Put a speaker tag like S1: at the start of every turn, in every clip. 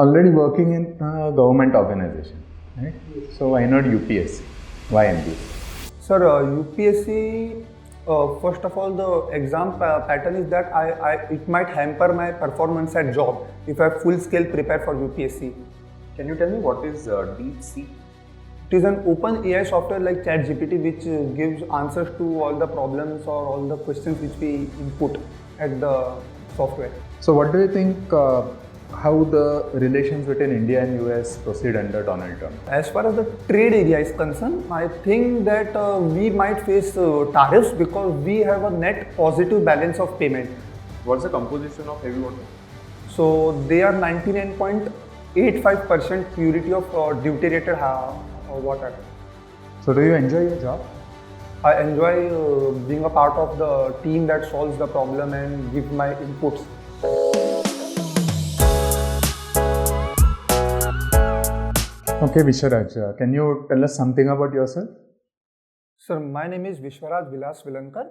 S1: already working in a government organization, right? So why not UPSC? Why MBA?
S2: Sir, UPSC, first of all, the exam pattern is that it might hamper my performance at job if I full scale prepare for UPSC.
S3: Can you tell me what is Deep Sea?
S2: It is an open AI software like ChatGPT which gives answers to all the problems or all the questions which we input at the software.
S1: So what do you think how the relations between India and US proceed under Donald Trump?
S2: As far as the trade area is concerned, I think that we might face tariffs because we have a net positive balance of payment.
S3: What's the composition of heavy water?
S2: So they are 99.85% purity of deuterated water.
S1: So do you enjoy your job?
S2: I enjoy being a part of the team that solves the problem and give my inputs.
S1: Okay, Vishwaraj, can you tell us something about yourself?
S2: Sir, my name is Vishwaraj Vilankar.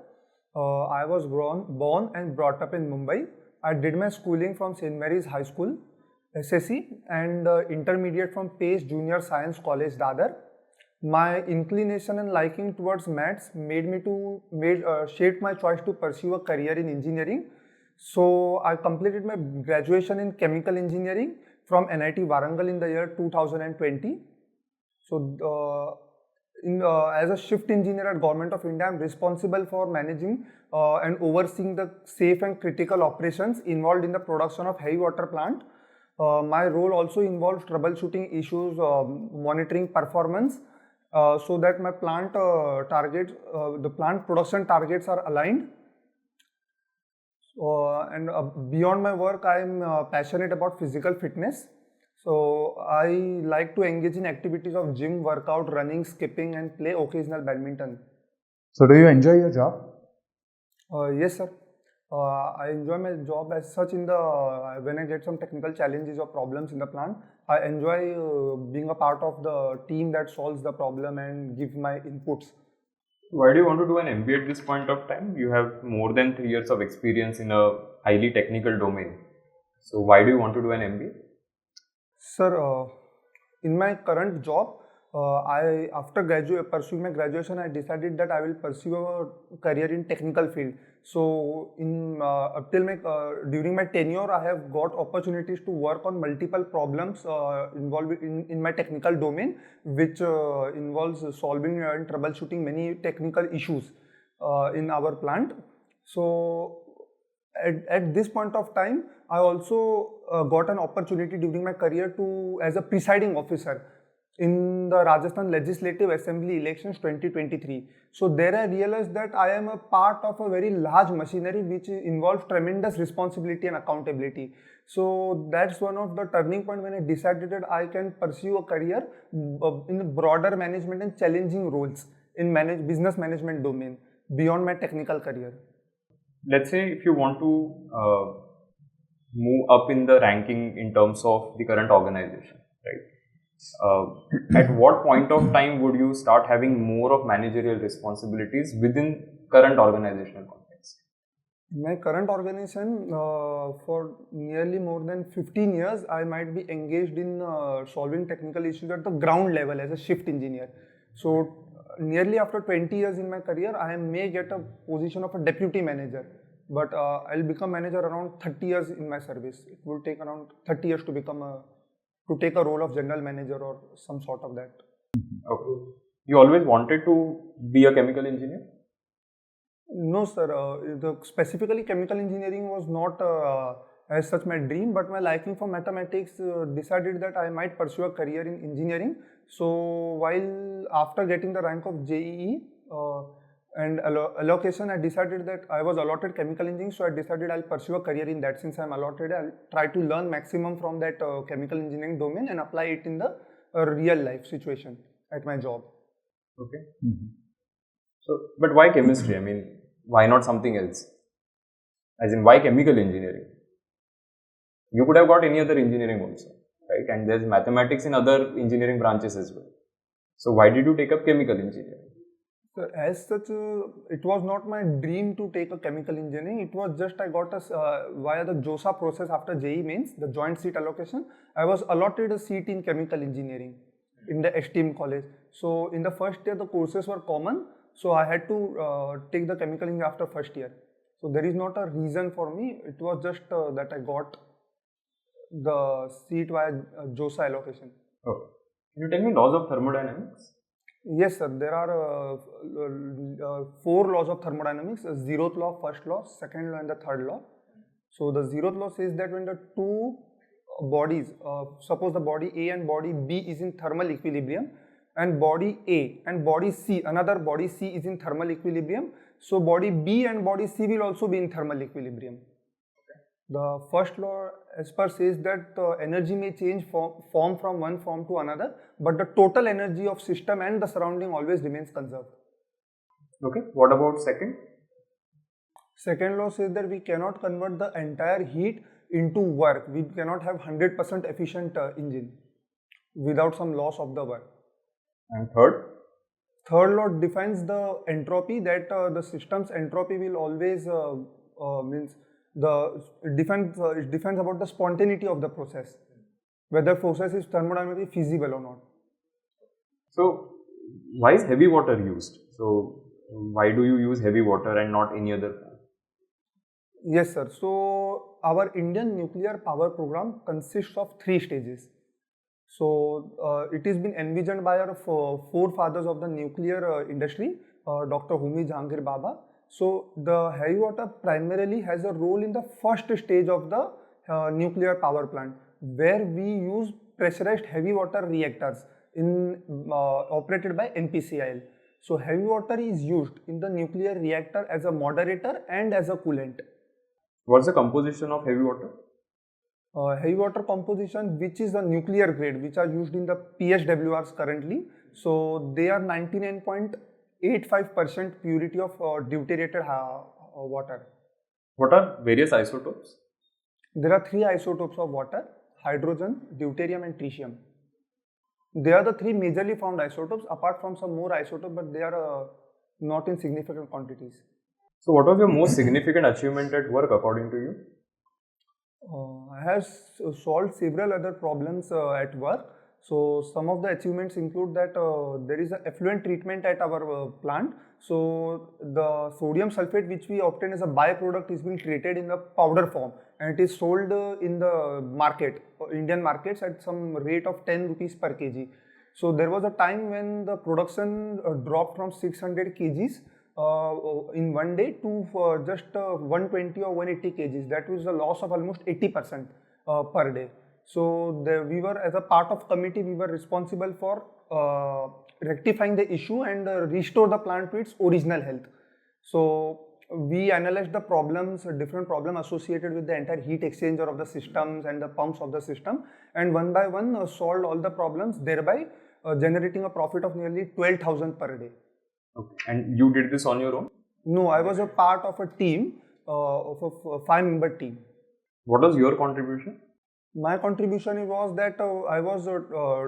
S2: I was born and brought up in Mumbai. I did my schooling from St. Mary's High School, SSC, and intermediate from Pace Junior Science College, Dadar. My inclination and liking towards maths shaped my choice to pursue a career in engineering. So I completed my graduation in chemical engineering from NIT Warangal in the year 2020. So as a shift engineer at Government of India, I am responsible for managing and overseeing the safe and critical operations involved in the production of heavy water plant. My role also involves troubleshooting issues, monitoring performance, so that my plant the plant production targets are aligned. Beyond my work, I am passionate about physical fitness. So I like to engage in activities of gym, workout, running, skipping, and play occasional badminton.
S1: So do you enjoy your job?
S2: Yes, sir. I enjoy my job as such when I get some technical challenges or problems in the plant. I enjoy being a part of the team that solves the problem and give my inputs.
S3: Why do you want to do an MBA at this point of time? You have more than 3 years of experience in a highly technical domain. So why do you want to do an MBA?
S2: Sir, in my current job, after pursuing my graduation, I decided that I will pursue a career in technical field. So during my tenure, I have got opportunities to work on multiple problems involved in my technical domain, which involves solving and troubleshooting many technical issues in our plant. So at this point of time, I also got an opportunity during my career as a presiding officer in the Rajasthan Legislative Assembly elections 2023. So there I realized that I am a part of a very large machinery which involves tremendous responsibility and accountability. So that's one of the turning point when I decided that I can pursue a career in broader management and challenging roles in business management domain beyond my technical career.
S3: Let's say if you want to move up in the ranking in terms of the current organization, right? At what point of time would you start having more of managerial responsibilities within current organizational context?
S2: In my current organization, for nearly more than 15 years, I might be engaged in solving technical issues at the ground level as a shift engineer. So nearly after 20 years in my career, I may get a position of a deputy manager, but I'll become manager around 30 years in my service. It will take around 30 years to take a role of general manager or some sort of that.
S3: Okay. You always wanted to be a chemical engineer?
S2: No, sir. Specifically, chemical engineering was not as such my dream, but my liking for mathematics decided that I might pursue a career in engineering. So after getting the rank of JEE and allocation, I decided that I was allotted chemical engineering, so I decided I'll pursue a career in that. Since I'm allotted, I'll try to learn maximum from that chemical engineering domain and apply it in the real life situation at my job.
S3: Okay. Mm-hmm. So, but why chemistry? I mean, why not something else? As in, why chemical engineering? You could have got any other engineering also, right? And there's mathematics in other engineering branches as well. So, why did you take up chemical engineering?
S2: So as such, it was not my dream to take a chemical engineering. It was just I got via the JOSA process after JEE mains, the joint seat allocation. I was allotted a seat in chemical engineering in the STM college. So in the first year, the courses were common. So I had to take the chemical engineering after first year. So there is not a reason for me. It was just that I got the seat via JOSA allocation.
S3: Okay. Can you tell me laws of thermodynamics?
S2: Yes, sir. There are 4 laws of thermodynamics: zeroth law, first law, second law, and the third law. So the zeroth law says that when the two bodies, suppose the body A and body B is in thermal equilibrium, and body A and body C, another body C is in thermal equilibrium, so body B and body C will also be in thermal equilibrium. The first law as per says that energy may change form from one form to another, but the total energy of system and the surrounding always remains conserved.
S3: Okay. What about second?
S2: Second law says that we cannot convert the entire heat into work. We cannot have 100% efficient engine without some loss of the work.
S3: And third?
S2: Third law defines the entropy, that the system's entropy will always it defines about the spontaneity of the process, whether process is thermodynamically feasible or not.
S3: So why is heavy water used? So why do you use heavy water and not any other form?
S2: Yes, sir. So our Indian nuclear power program consists of 3 stages. So it has been envisioned by our forefathers of the nuclear industry, Dr. Homi Jahangir Baba. So the heavy water primarily has a role in the first stage of the nuclear power plant, where we use pressurized heavy water reactors operated by NPCIL. So heavy water is used in the nuclear reactor as a moderator and as a coolant.
S3: What's the composition of heavy water?
S2: Heavy water composition, which is the nuclear grade, which are used in the PHWRs currently. So they are 99.85% purity of deuterated water.
S3: What are various isotopes?
S2: There are 3 isotopes of water: hydrogen, deuterium, and tritium. They are the 3 majorly found isotopes, apart from some more isotopes, but they are not in significant quantities.
S3: So what was your most significant achievement at work according to you?
S2: I have solved several other problems at work. So some of the achievements include that there is an effluent treatment at our plant. So the sodium sulfate which we obtain as a byproduct is being treated in the powder form, and it is sold in the market, Indian markets, at some rate of 10 rupees per kg. So there was a time when the production dropped from 600 kgs in one day to just 120 or 180 kgs. That was a loss of almost 80% per day. So we were, as a part of committee, we were responsible for rectifying the issue and restore the plant to its original health. So we analyzed the problems, different problems associated with the entire heat exchanger of the systems and the pumps of the system, and one by one solved all the problems, thereby generating a profit of nearly 12,000 per day.
S3: Okay. And you did this on your own?
S2: No, I was a part of a team, of a 5-member team.
S3: What was your contribution?
S2: My contribution was that I was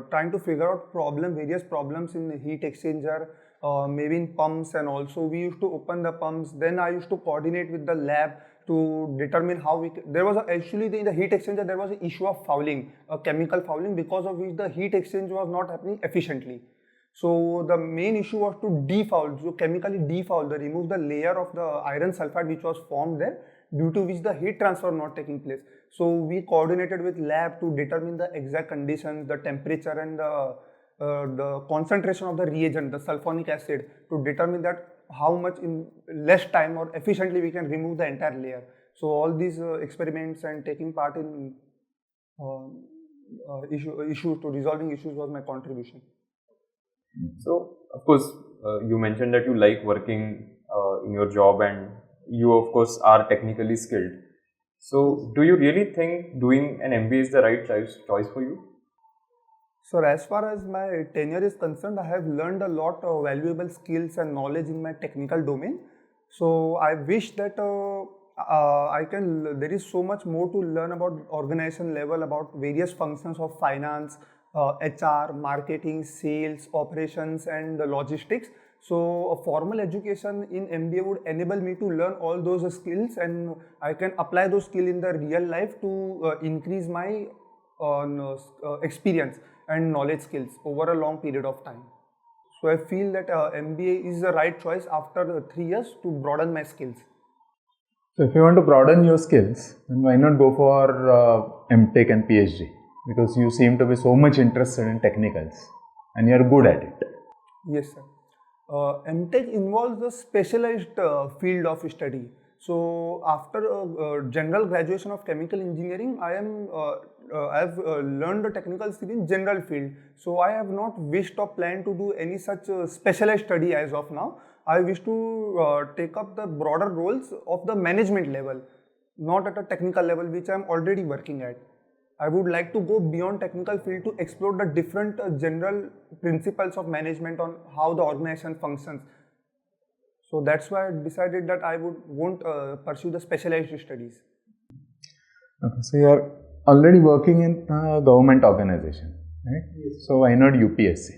S2: trying to figure out various problems in the heat exchanger, maybe in pumps, and also we used to open the pumps. Then I used to coordinate with the lab to determine how there was actually in the heat exchanger there was an issue of fouling, a chemical fouling, because of which the heat exchange was not happening efficiently. So the main issue was to defoul, so chemically defoul, remove the layer of the iron sulfide which was formed there, due to which the heat transfer not taking place. So we coordinated with lab to determine the exact conditions, the temperature, and the concentration of the reagent, the sulfonic acid, to determine that how much in less time or efficiently we can remove the entire layer. So all these experiments and taking part in issues to resolving issues was my contribution.
S3: So of course you mentioned that you like working in your job, and you of course are technically skilled. So do you really think doing an MBA is the right choice for you?
S2: So as far as my tenure is concerned, I have learned a lot of valuable skills and knowledge in my technical domain. So I wish that there is so much more to learn about organization level, about various functions of finance, HR, marketing, sales, operations, and logistics. So a formal education in MBA would enable me to learn all those skills, and I can apply those skills in the real life to increase my experience and knowledge skills over a long period of time. So I feel that MBA is the right choice after 3 years to broaden my skills.
S1: So if you want to broaden your skills, then why not go for MTech and PhD? Because you seem to be so much interested in technicals and you are good at it.
S2: Yes, sir. MTech involves a specialized field of study. So after general graduation of chemical engineering, I have learned the technical skill in general field. So I have not wished or planned to do any such specialized study as of now. I wish to take up the broader roles of the management level, not at a technical level, which I am already working at. I would like to go beyond technical field to explore the different general principles of management on how the organization functions. So that's why I decided that I won't pursue the specialized studies.
S1: Okay, so you are already working in a government organization, right? Yes. So why not UPSC?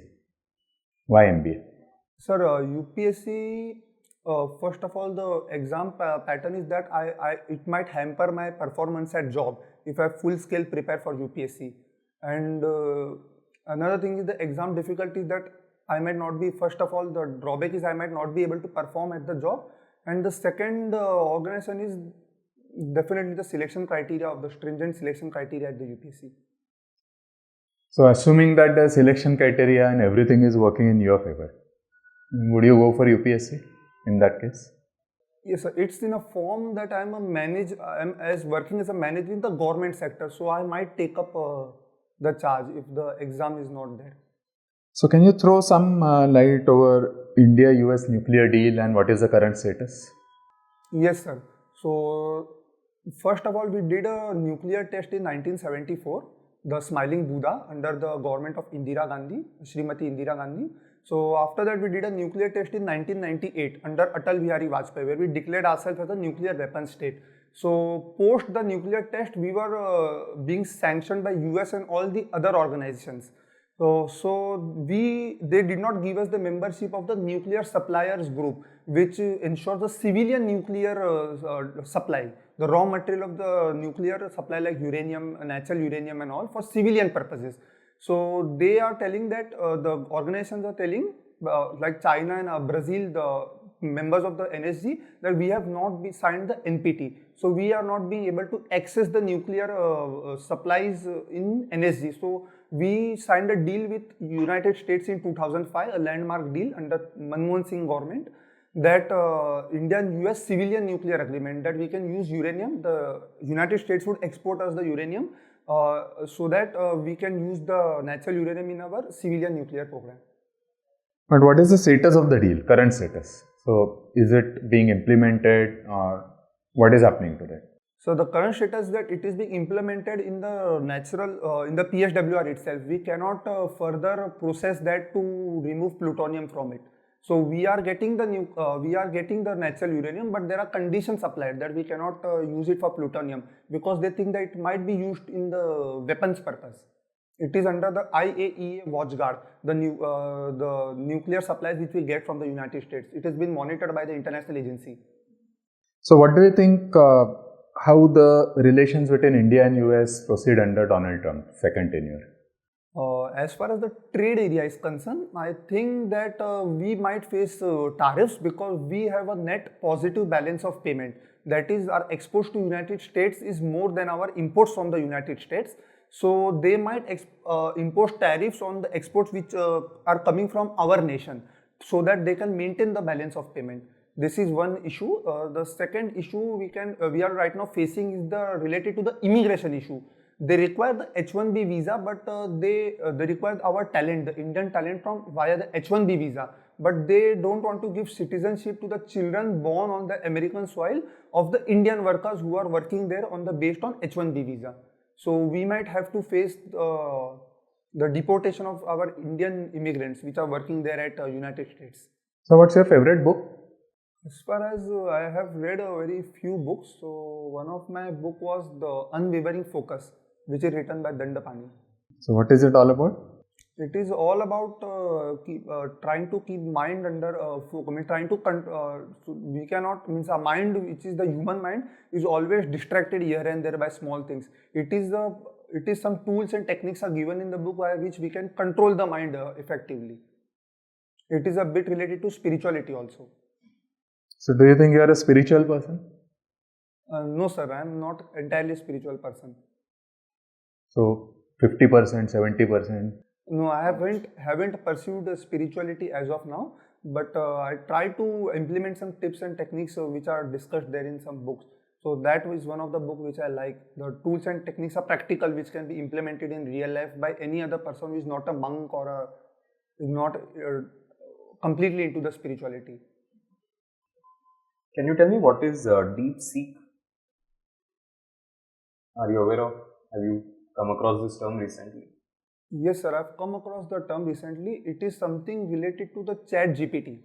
S1: Why MBA?
S2: Sir, UPSC, first of all, the exam pattern is that it might hamper my performance at job if I full scale prepare for UPSC. And another thing is the exam difficulty that I might not be, first of all, the drawback is I might not be able to perform at the job. And the second organization is definitely the selection criteria of the stringent selection criteria at the UPSC.
S1: So assuming that the selection criteria and everything is working in your favor, would you go for UPSC in that case?
S2: Yes, sir. It's in a form that I'm working as a manager in the government sector. So I might take up the charge if the exam is not there.
S1: So can you throw some light over India-US nuclear deal and what is the current status?
S2: Yes, sir. So first of all, we did a nuclear test in 1974, the Smiling Buddha under the government of Indira Gandhi, Srimati Indira Gandhi. So after that, we did a nuclear test in 1998 under Atal Bihari Vajpayee, where we declared ourselves as a nuclear weapon state. So post the nuclear test, we were being sanctioned by US and all the other organizations. So they did not give us the membership of the nuclear suppliers group, which ensures the civilian nuclear supply, the raw material of the nuclear supply like uranium, natural uranium and all for civilian purposes. So they are telling that the organizations are telling like China and Brazil, the members of the NSG, that we have not signed the NPT. So we are not being able to access the nuclear supplies in NSG. So we signed a deal with United States in 2005, a landmark deal under Manmohan Singh government, that India and US civilian nuclear agreement, that we can use uranium. The United States would export us the uranium so that we can use the natural uranium in our civilian nuclear program.
S1: But what is the status of the deal, current status? So is it being implemented or what is happening to that?
S2: So the current status is that it is being implemented in the in the PSWR itself. We cannot further process that to remove plutonium from it. So we are getting the natural uranium, but there are conditions applied that we cannot use it for plutonium because they think that it might be used in the weapons purpose. It is under the IAEA watchguard, the nuclear supplies which we get from the United States. It has been monitored by the international agency.
S1: So what do you think, how the relations between India and US proceed under Donald Trump, second tenure?
S2: As far as the trade area is concerned, I think that we might face tariffs because we have a net positive balance of payment. That is, our exports to United States is more than our imports from the United States. So they might impose tariffs on the exports which are coming from our nation, so that they can maintain the balance of payment. This is one issue. The second issue we are right now facing is related to the immigration issue. They require the H1B visa, but they require our talent, the Indian talent via the H1B visa. But they don't want to give citizenship to the children born on the American soil of the Indian workers who are working there based on H1B visa. So we might have to face the deportation of our Indian immigrants which are working there at United States.
S1: So what's your favorite book?
S2: As far as I have read a very few books, so one of my book was The Unwavering Focus, which is written by Dandapani.
S1: So what is it all about?
S2: It is all about trying to keep mind under focus. I mean, so we cannot means our mind, which is the human mind, is always distracted here and there by small things. It is some tools and techniques are given in the book by which we can control the mind effectively. It is a bit related to spirituality also.
S1: So do you think you are a spiritual person?
S2: No, sir, I am not entirely spiritual person.
S1: So 50%, 70%.
S2: No, I haven't pursued spirituality as of now, but I try to implement some tips and techniques which are discussed there in some books. So that is one of the book which I like. The tools and techniques are practical, which can be implemented in real life by any other person who is not a monk or is not completely into the spirituality.
S3: Can you tell me what is deep seek? Are you aware of? Have you come across this term recently?
S2: Yes, sir. I've come across the term recently. It is something related to the Chat GPT.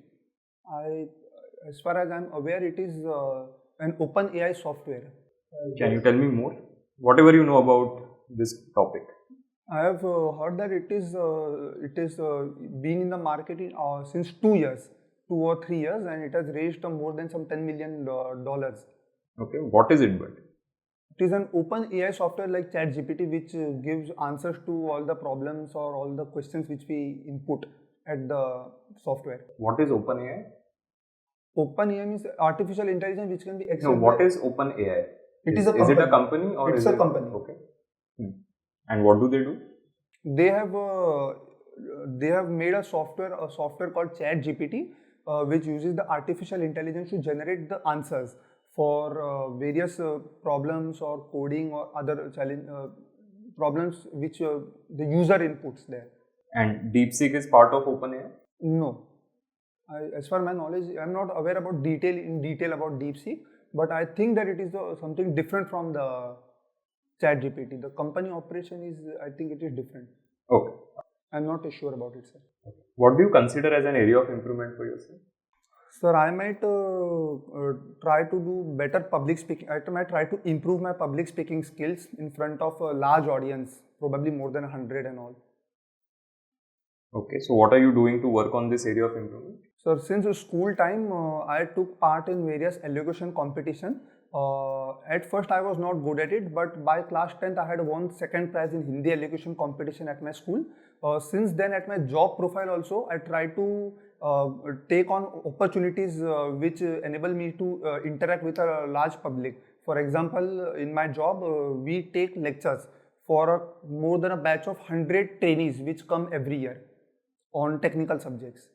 S2: As far as I'm aware, it is an open AI software.
S3: Can you tell me more? Whatever you know about this topic.
S2: I have heard that it is been in the market since 2 years, 2 or 3 years, and it has raised more than some $10 million.
S3: Okay, what is it but?
S2: It is an open AI software like ChatGPT, which gives answers to all the problems or all the questions which we input at the software.
S3: What is OpenAI?
S2: OpenAI is artificial intelligence which can be accessed.
S3: No, what is OpenAI?
S2: It is a company.
S3: Is it a company or
S2: it's
S3: is
S2: a
S3: it
S2: company?
S3: Okay. And what do they do?
S2: They have made a software called ChatGPT, which uses the artificial intelligence to generate the answers for various problems or coding or other problems which the user inputs there.
S3: And DeepSeek is part of OpenAI?
S2: No. As far as my knowledge, I am not aware about in detail about DeepSeek, but I think that it is something different from the ChatGPT. The company operation is, I think it is different.
S3: Okay.
S2: I am not sure about it, sir.
S3: Okay. What do you consider as an area of improvement for yourself?
S2: Sir, I might try to do better public speaking. I might try to improve my public speaking skills in front of a large audience, probably more than 100 and all.
S3: Okay, so what are you doing to work on this area of improvement?
S2: Sir, since school time, I took part in various elocution competition. At first, I was not good at it, but by class 10th, I had won second prize in Hindi elocution competition at my school. Since then, at my job profile also, I try to take on opportunities which enable me to interact with a large public. For example, in my job, we take lectures for more than a batch of 100 trainees which come every year on technical subjects.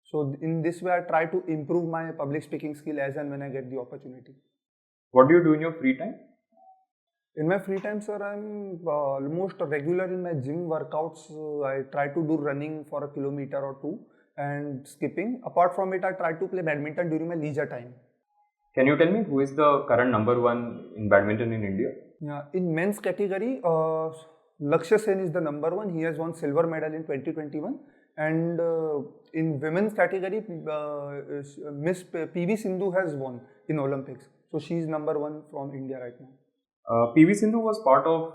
S2: So in this way, I try to improve my public speaking skill as and when I get the opportunity.
S3: What do you do in your free time?
S2: In my free time, sir, I'm almost regular in my gym workouts. I try to do running for a kilometer or two and skipping. Apart from it, I try to play badminton during my leisure time.
S3: Can you tell me who is the current number one in badminton in India?
S2: Yeah, in men's category, Lakshya Sen is the number one. He has won silver medal in 2021. And in women's category, Miss PV Sindhu has won in Olympics. So she is number one from India right now.
S3: PV Sindhu was part of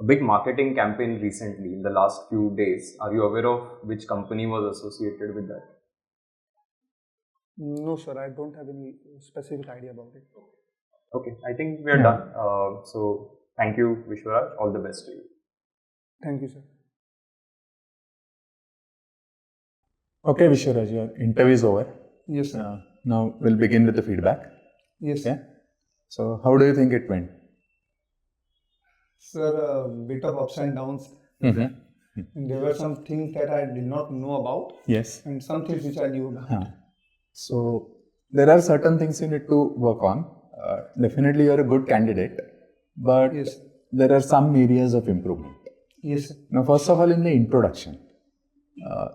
S3: a big marketing campaign recently in the last few days. Are you aware of which company was associated with that?
S2: No, sir, I don't have any specific idea about it.
S3: Okay, I think we are done. So thank you, Vishwaraj. All the best to you.
S2: Thank you, sir.
S1: Okay, Vishwaraj, your interview is over.
S2: Yes, sir.
S1: Now we'll begin with the feedback.
S2: Yes.
S1: Okay. So how do you think it went?
S2: Sir, a bit of ups and downs.
S1: Mm-hmm.
S2: And there were some things that I did not know about.
S1: Yes.
S2: And some things which I knew about.
S1: So there are certain things you need to work on. Definitely you're a good candidate, but
S2: Yes.
S1: there are some areas of improvement.
S2: Yes, sir.
S1: Now, first of all, in the introduction,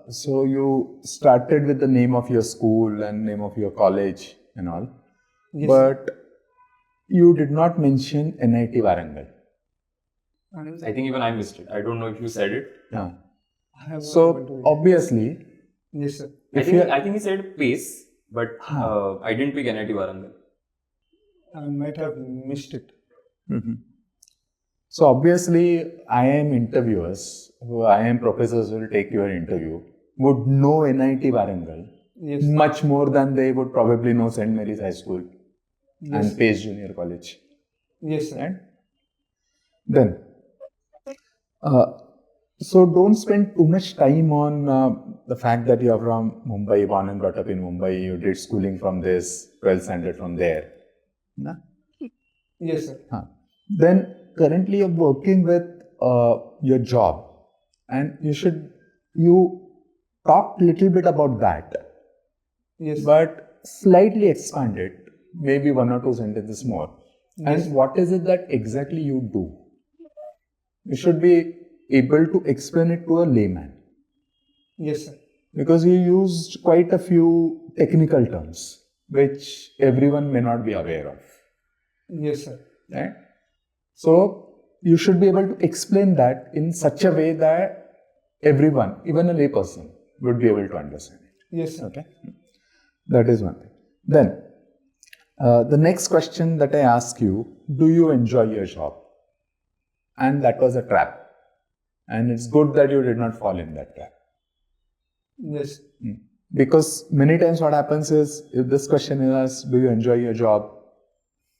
S1: so you started with the name of your school and name of your college and all,
S2: Yes,
S1: but you did not mention NIT Warangal.
S3: I think even I missed it. I don't know if you said it.
S1: Yeah.
S2: I have
S1: So obviously,
S2: Yes, sir.
S3: I think he said PACE, but I didn't pick NIT Warangal.
S2: I might have missed it.
S1: So obviously, IIM interviewers IIM professors will take your interview would know NIT Warangal
S2: Yes.
S1: much more than they would probably know St. Mary's High School
S2: Yes.
S1: and Pace Junior College.
S2: Yes, sir.
S1: Right? Then, so don't spend too much time on the fact that you are from Mumbai, born and brought up in Mumbai, you did schooling from this, 12th standard from there. Na?
S2: Yes, sir.
S1: Then currently you're working with your job, and you talk little bit about that,
S2: Yes.
S1: but slightly expand it, maybe 1 or 2 sentences more.
S2: Yes.
S1: And what is it that exactly you do? You should be able to explain it to a layman,
S2: Yes, sir.
S1: because you used quite a few technical terms which everyone may not be aware of.
S2: Yes, sir.
S1: Right? So you should be able to explain that in such a way that everyone, even a layperson, would be able to understand it.
S2: Yes, sir.
S1: Okay, that is one thing. Then the next question that I ask you: do you enjoy your job? And that was a trap, and it's good that you did not fall in that trap.
S2: Yes.
S1: Because many times what happens is, if this question is asked, do you enjoy your job?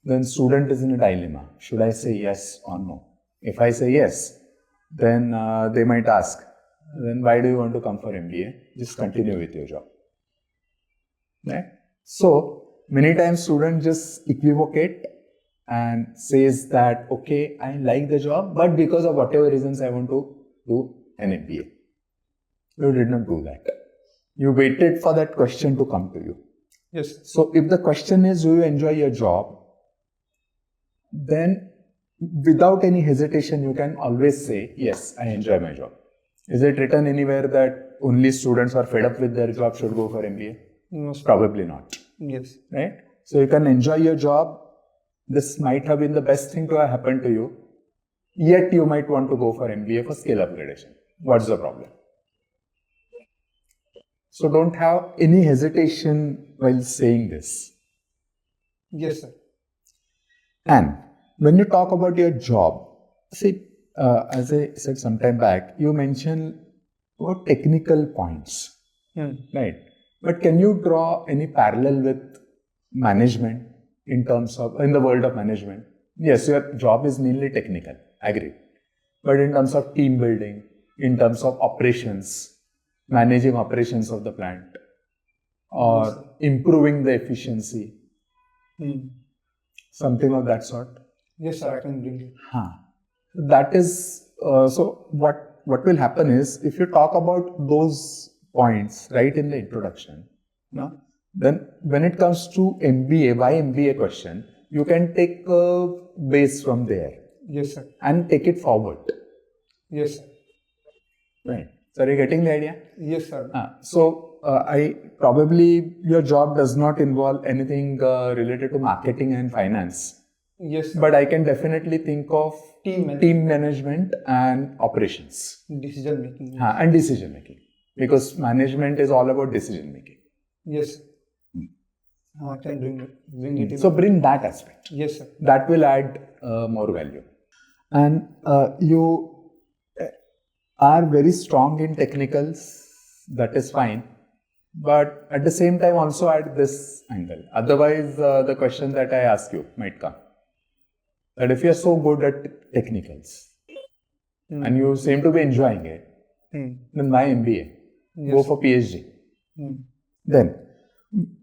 S1: Then student is in a dilemma. Should I say yes or no? If I say yes, then they might ask, then why do you want to come for MBA? Just continue with your job. Right? So, many times student just equivocate and says that, okay, I like the job, but because of whatever reasons I want to do an MBA. You did not do that. You waited for that question to come to you.
S2: Yes.
S1: So if the question is, do you enjoy your job? Then without any hesitation, you can always say, yes, I enjoy my job. Is it written anywhere that only students who are fed up with their job should go for MBA?
S2: No, sir.
S1: Probably not.
S2: Yes.
S1: Right? So you can enjoy your job. This might have been the best thing to have happened to you. Yet you might want to go for MBA for skill upgradation. What's the problem? So don't have any hesitation while saying this.
S2: Yes, sir.
S1: And when you talk about your job, see, as I said some time back, you mentioned about technical points, right? But can you draw any parallel with management in the world of management? Yes, your job is mainly technical, I agree. But in terms of team building, in terms of operations, managing operations of the plant, or improving the efficiency, something of that sort.
S2: Yes, sir. I can bring it.
S1: That is, so what will happen is, if you talk about those points right in the introduction, then when it comes to MBA, why MBA question, you can take a base from there.
S2: Yes, sir.
S1: And take it forward.
S2: Yes, sir.
S1: Right. So are you getting the idea?
S2: Yes, sir.
S1: So your job does not involve anything related to marketing and finance.
S2: Yes, sir.
S1: But I can definitely think of team management and operations.
S2: Decision making.
S1: And decision making. Because management is all about decision making.
S2: Yes. I can bring it in.
S1: So bring that aspect.
S2: Yes, sir.
S1: That will add more value. And you are very strong in technicals, that is fine. But at the same time also add this angle. Otherwise, the question that I ask you might come. That if you are so good at technicals and you seem to be enjoying it, then why MBA?
S2: Yes.
S1: Go for PhD. Then,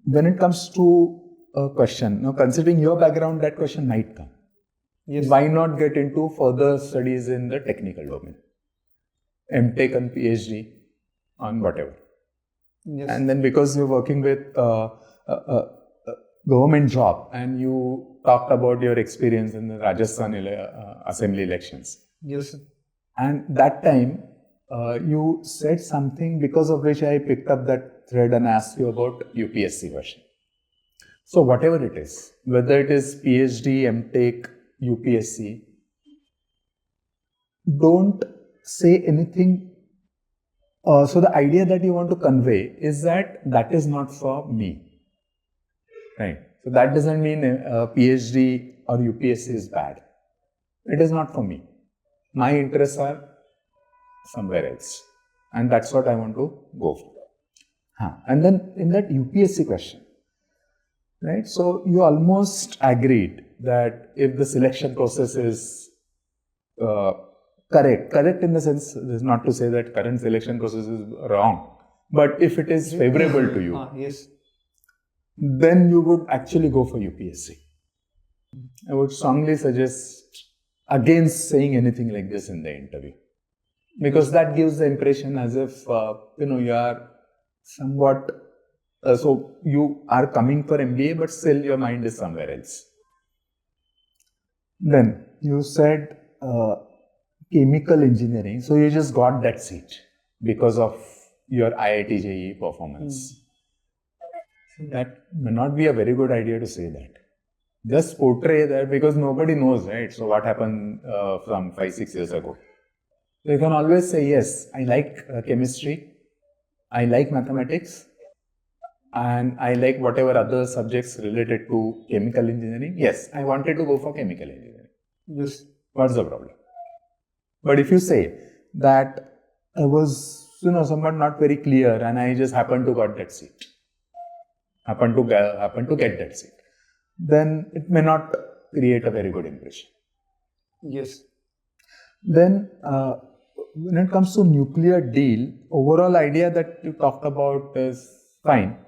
S1: when it comes to a question, now considering your background, that question might come.
S2: Yes.
S1: Why not get into further studies in the technical domain? MTech and PhD on whatever.
S2: Yes.
S1: And then because you're working with a government job and you talked about your experience in the Rajasthan assembly elections.
S2: Yes, sir.
S1: And that time you said something because of which I picked up that thread and asked you about UPSC question. So whatever it is, whether it is PhD, MTech, UPSC, don't say anything. So the idea that you want to convey is that is not for me, right? So that doesn't mean PhD or UPSC is bad. It is not for me. My interests are somewhere else. And that's what I want to go for. And then in that UPSC question, right? So you almost agreed that if the selection process is correct in the sense, this is not to say that current selection process is wrong, but if it is favorable to you,
S2: Yes.
S1: then you would actually go for UPSC. I would strongly suggest against saying anything like this in the interview, because that gives the impression as if you are somewhat so you are coming for MBA, but still your mind is somewhere else. Then you said chemical engineering, so you just got that seat because of your IIT JEE performance. That may not be a very good idea to say that. Just portray that, because nobody knows, right? So what happened from 5-6 years ago? So you can always say, yes, I like chemistry, I like mathematics, and I like whatever other subjects related to chemical engineering. Yes, I wanted to go for chemical engineering.
S2: Yes.
S1: What's the problem? But if you say that I was, somewhat not very clear and I just happened to get that seat, then it may not create a very good impression.
S2: Yes.
S1: Then when it comes to nuclear deal, overall idea that you talked about is fine,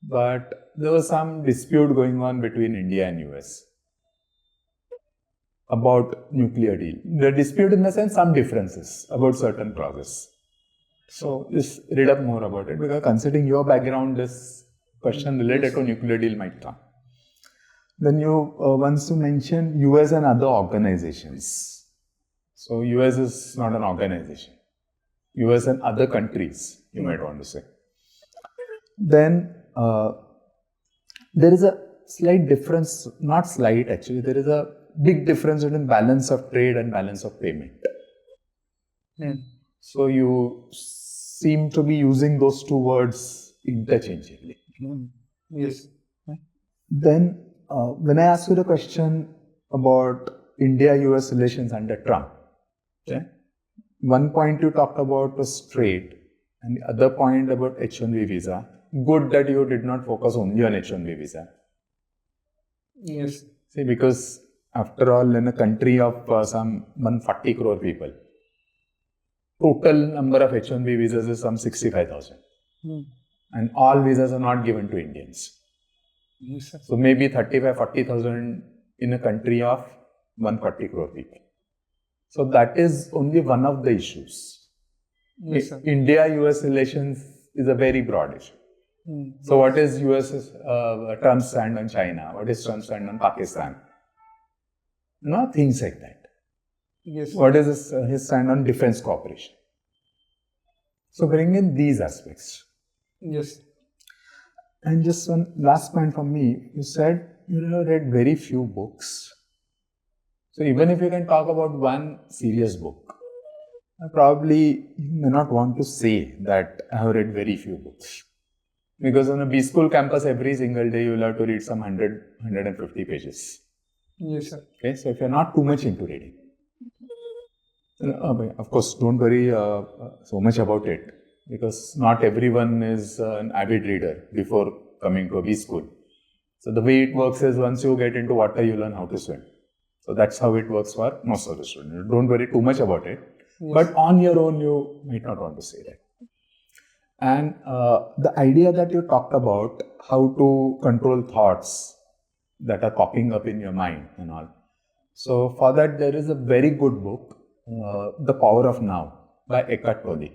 S1: but there was some dispute going on between India and US about nuclear deal. The dispute in the sense, some differences about certain clauses. So just read up more about it, because considering your background, this question related to nuclear deal might come. Then you once you mentioned US and other organizations. So US is not an organization. US and other countries, you might want to say. Then there is a slight difference, not slight actually, there is a big difference between balance of trade and balance of payment. So you seem to be using those two words interchangeably.
S2: Yes.
S1: Then when I asked you the question about India-US relations under Trump, okay, one point you talked about was trade, and the other point about H-1B visa. Good that you did not focus only on H-1B visa.
S2: Yes.
S1: See, because after all, in a country of some 140 crore people, total number of H-1B visas is some 65,000. And all visas are not given to Indians.
S2: Yes, sir.
S1: So maybe 35-40,000 in a country of 140 crore people. So that is only one of the issues.
S2: Yes, sir.
S1: India-US relations is a very broad issue. So what is US's Trump's stand on China? What is Trump's stand on Pakistan? Things like that.
S2: Yes.
S1: What is his stand on defense cooperation? So bring in these aspects.
S2: Yes.
S1: And just one last point from me. You said you have read very few books. So even if you can talk about one serious book, probably you may not want to say that I have read very few books. Because on a B school campus, every single day you will have to read some 100-150 pages.
S2: Yes, sir.
S1: Okay, so if you're not too much into reading, of course, don't worry so much about it, because not everyone is an avid reader before coming to a B school. So the way it works is, once you get into water, you learn how to swim. So that's how it works for most of the students. Don't worry too much about it.
S2: Yes.
S1: But on your own, you might not want to say that. And the idea that you talked about, how to control thoughts that are popping up in your mind and all. So for that, there is a very good book, The Power of Now by Eckhart Tolle.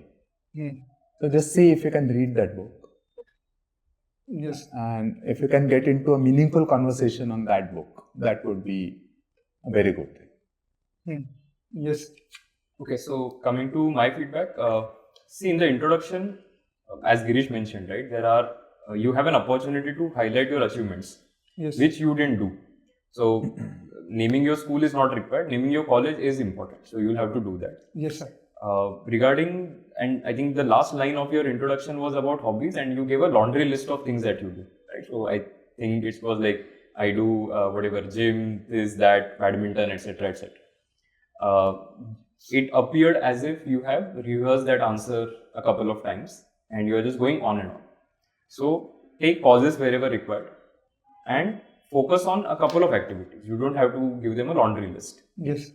S1: So just see if you can read that book.
S2: Yes.
S1: And if you can get into a meaningful conversation on that book, that would be a very good thing.
S2: Yes.
S3: Okay, so coming to my feedback, see, in the introduction, as Girish mentioned, right, there are you have an opportunity to highlight your achievements,
S2: Yes.
S3: which you didn't do. So naming your school is not required. Naming your college is important. So you'll have to do that.
S2: Yes, sir.
S3: Regarding, and I think the last line of your introduction was about hobbies, and you gave a laundry list of things that you do, right? So I think it was like, I do whatever, gym, this, that, badminton, etc., etc. it appeared as if you have rehearsed that answer a couple of times and you are just going on and on. So take pauses wherever required and focus on a couple of activities. You don't have to give them a laundry list.
S2: Yes.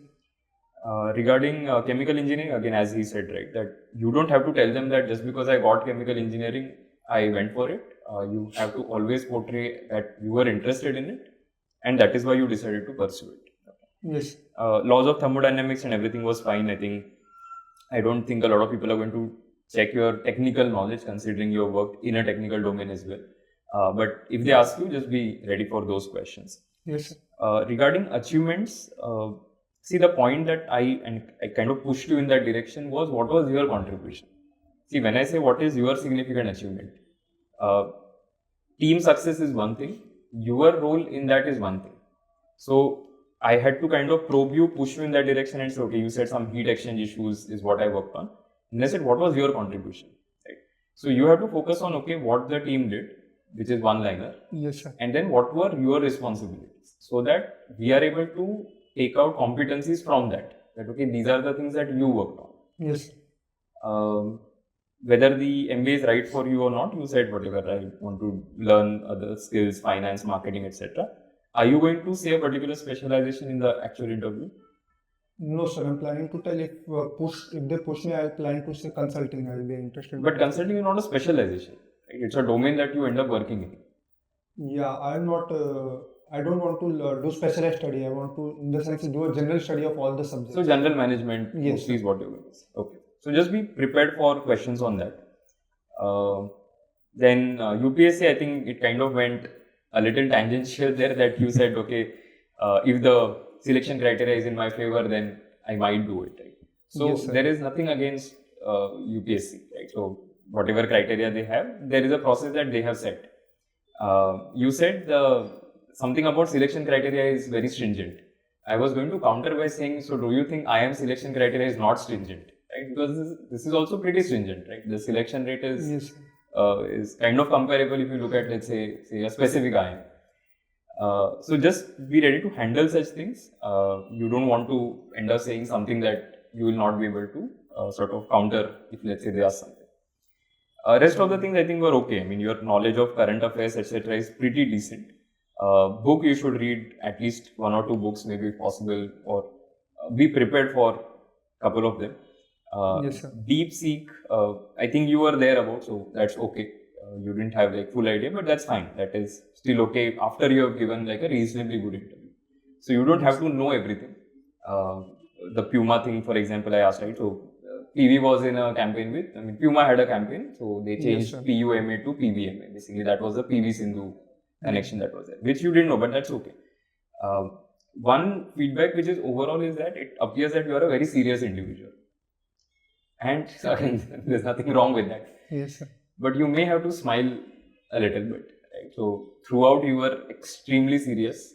S3: Regarding chemical engineering, again, as he said, right, that you don't have to tell them that just because I got chemical engineering, I went for it. You have to always portray that you were interested in it, and that is why you decided to pursue it.
S2: Yes.
S3: Laws of thermodynamics and everything was fine. I don't think a lot of people are going to check your technical knowledge, considering you have worked in a technical domain as well. But if they ask you, just be ready for those questions.
S2: Yes.
S3: Regarding achievements, see, the point that I kind of pushed you in that direction was, what was your contribution? See, when I say what is your significant achievement, team success is one thing, your role in that is one thing. So I had to kind of probe you, push you in that direction and say, okay, you said some heat exchange issues is what I worked on. And I said, what was your contribution? Right? So you have to focus on, okay, what the team did, which is one liner.
S2: Yes, sir.
S3: And then what were your responsibilities, so that we are able to take out competencies from that. That, okay, these are the things that you worked on.
S2: Yes.
S3: Whether the MBA is right for you or not, you said whatever, I want to learn other skills, finance, marketing, etc. Are you going to say a particular specialization in the actual interview?
S2: No, sir. I'm planning to tell if they push me, I plan to say consulting. I will be interested.
S3: But consulting is not a specialization. Right? It's a domain that you end up working in.
S2: Yeah, I'm not. I don't want to do specialized study. I want to, in the sense, do a general study of all the subjects.
S3: So general management,
S2: yes,
S3: is what you're going to say. Okay. So just be prepared for questions on that. Then UPSC, I think it kind of went a little tangential there, that you said, okay, if the selection criteria is in my favor, then I might do it. Right? So
S2: yes,
S3: there is nothing against UPSC. Right? So whatever criteria they have, there is a process that they have set. You said something about selection criteria is very stringent. I was going to counter by saying, so do you think IIM selection criteria is not stringent? Right? Because this is also pretty stringent, right? The selection rate is kind of comparable if you look at, let's say a specific IIM. So just be ready to handle such things. You don't want to end up saying something that you will not be able to sort of counter if, let's say, they ask something. Rest of the things I think were okay. I mean, your knowledge of current affairs, etc. is pretty decent. Book, you should read at least 1 or 2 books, maybe if possible, or be prepared for a couple of them.
S2: Yes, sir.
S3: Deep Seek, I think you were there about, so that's okay. You didn't have like full idea, but that's fine. That is still okay after you have given like a reasonably good interview. So you don't have to know everything. The Puma thing, for example, I asked, right? So PV was in a campaign with, I mean, Puma had a campaign, so they changed PUMA to PVMA. Basically, that was the PV Sindhu connection that was there, which you didn't know, but that's okay. One feedback which is overall is that it appears that you are a very serious individual. And there's nothing wrong with that.
S2: Yes, sir.
S3: But you may have to smile a little bit, right? So throughout you were extremely serious.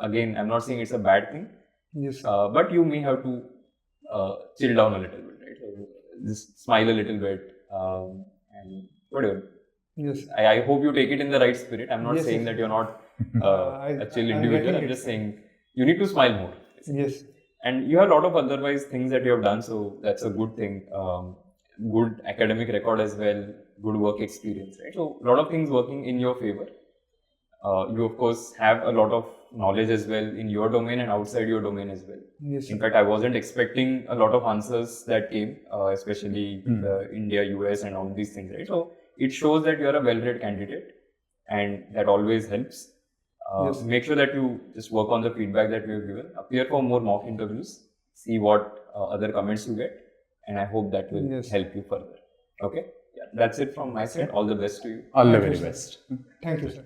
S3: Again, I'm not saying it's a bad thing.
S2: Yes,
S3: but you may have to chill down a little bit, right? So just smile a little bit and whatever.
S2: Yes.
S3: I hope you take it in the right spirit. I'm not saying that you're not a chill individual. I'm just saying you need to smile more.
S2: Yes.
S3: And you have a lot of otherwise things that you have done, so that's a good thing. Good academic record as well, good work experience, right? So a lot of things working in your favor. You of course have a lot of knowledge as well in your domain and outside your domain as well.
S2: Yes.
S3: In fact, I wasn't expecting a lot of answers that came, especially India, US and all these things, right? So it shows that you are a well-read candidate, and that always helps. Make sure that you just work on the feedback that we have given. Appear for more mock interviews, see what other comments you get, and I hope that will help you further. Okay? Yeah, that's it from my side. All the best to you.
S1: All the very best.
S2: Thank you, sir.